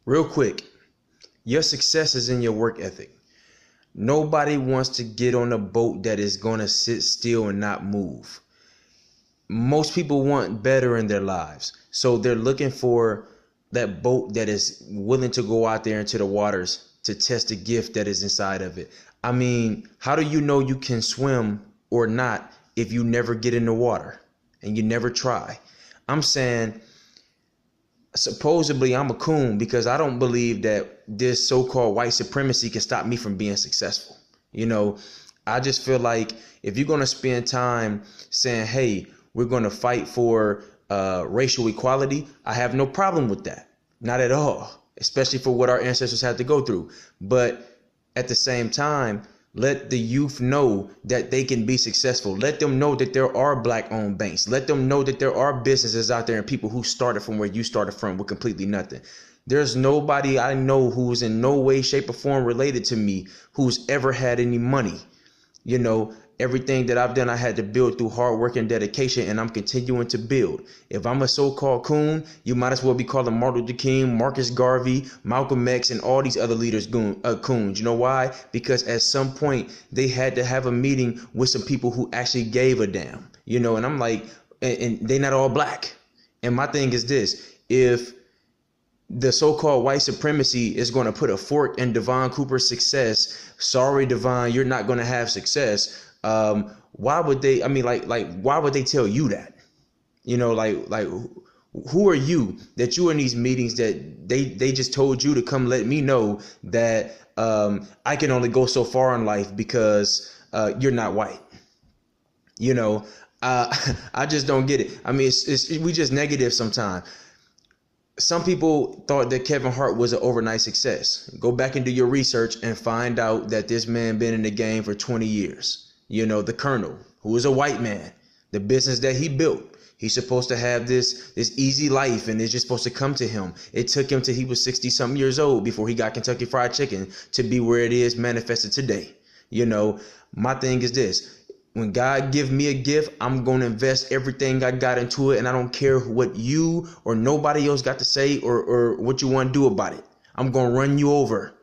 Real quick, your success is in your work ethic. Nobody wants to get on a boat that is going to sit still and not move. Most people want better in their lives. So they're looking for that boat that is willing to go out there into the waters to test the gift that is inside of it. I mean, how do you know you can swim or not if you never get in the water and you never try? I'm saying, supposedly I'm a coon because I don't believe that this so-called white supremacy can stop me from being successful. I just feel like if you're going to spend time saying, hey, we're going to fight for racial equality, I have no problem with that. Not at all, especially for what our ancestors had to go through. But at the same time, let the youth know that they can be successful. Let them know that there are black-owned banks. Let them know that there are businesses out there and people who started from where you started from with completely nothing. There's nobody I know who's in no way, shape, or form related to me who's ever had any money. Everything that I've done, I had to build through hard work and dedication, and I'm continuing to build. If I'm a so-called coon, you might as well be calling Martin Luther King, Marcus Garvey, Malcolm X, and all these other leaders coons. You know why? Because at some point, they had to have a meeting with some people who actually gave a damn. And I'm like, and they not all black. And my thing is this: if the so-called white supremacy is going to put a fork in Devon Cooper's success, sorry, Devon, you're not going to have success. Why would they? I mean, why would they tell you that? Who are you that you in these meetings that they just told you to come let me know that I can only go so far in life because you're not white. I just don't get it. I mean, we just negative sometimes. Some people thought that Kevin Hart was an overnight success. Go back and do your research and find out that this man been in the game for 20 years. The Colonel, who is a white man, the business that he built, he's supposed to have this easy life and it's just supposed to come to him. It took him till he was 60 something years old before he got Kentucky Fried Chicken to be where it is manifested today. My thing is this: when God give me a gift, I'm going to invest everything I got into it. And I don't care what you or nobody else got to say or what you want to do about it. I'm going to run you over.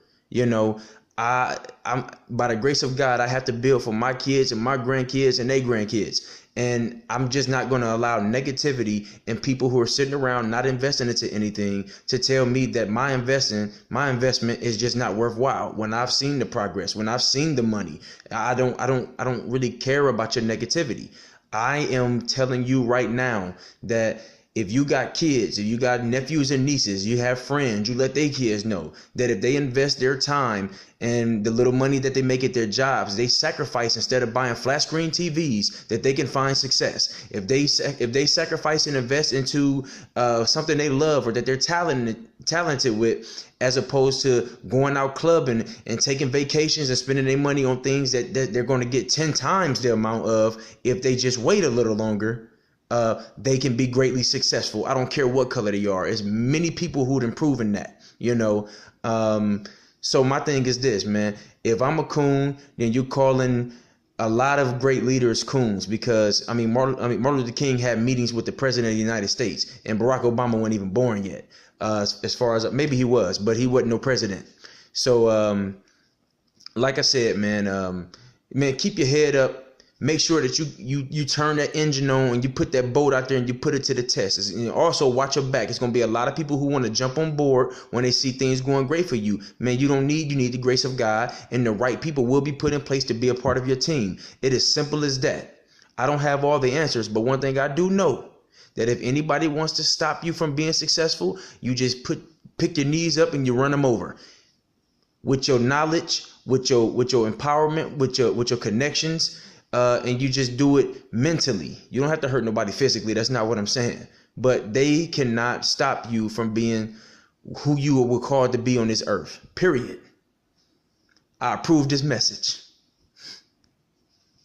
I'm by the grace of God, I have to build for my kids and my grandkids and their grandkids. And I'm just not going to allow negativity and people who are sitting around not investing into anything to tell me that my investment is just not worthwhile. When I've seen the progress, when I've seen the money, I don't really care about your negativity. I am telling you right now that if you got kids, if you got nephews and nieces, you have friends, you let their kids know that if they invest their time and the little money that they make at their jobs, they sacrifice instead of buying flat screen TVs, that they can find success. If they sacrifice and invest into something they love or that they're talented with, as opposed to going out clubbing and taking vacations and spending their money on things that they're going to get 10 times the amount of if they just wait a little longer. They can be greatly successful. I don't care what color they are. There's many people who'd improve in that, So my thing is this, man. If I'm a coon, then you're calling a lot of great leaders coons, because Martin Luther King had meetings with the president of the United States, and Barack Obama wasn't even born yet. As far as maybe he was, but he wasn't no president. So like I said, man, keep your head up. Make sure that you turn that engine on and you put that boat out there and you put it to the test. And also watch your back. It's going to be a lot of people who want to jump on board when they see things going great for you. Man, you need the grace of God, and the right people will be put in place to be a part of your team. It is simple as that. I don't have all the answers, but one thing I do know, that if anybody wants to stop you from being successful, you just pick your knees up and you run them over. With your knowledge, with your empowerment, with your connections. And you just do it mentally. You don't have to hurt nobody physically. That's not what I'm saying. But they cannot stop you from being who you were called to be on this earth. Period. I approve this message.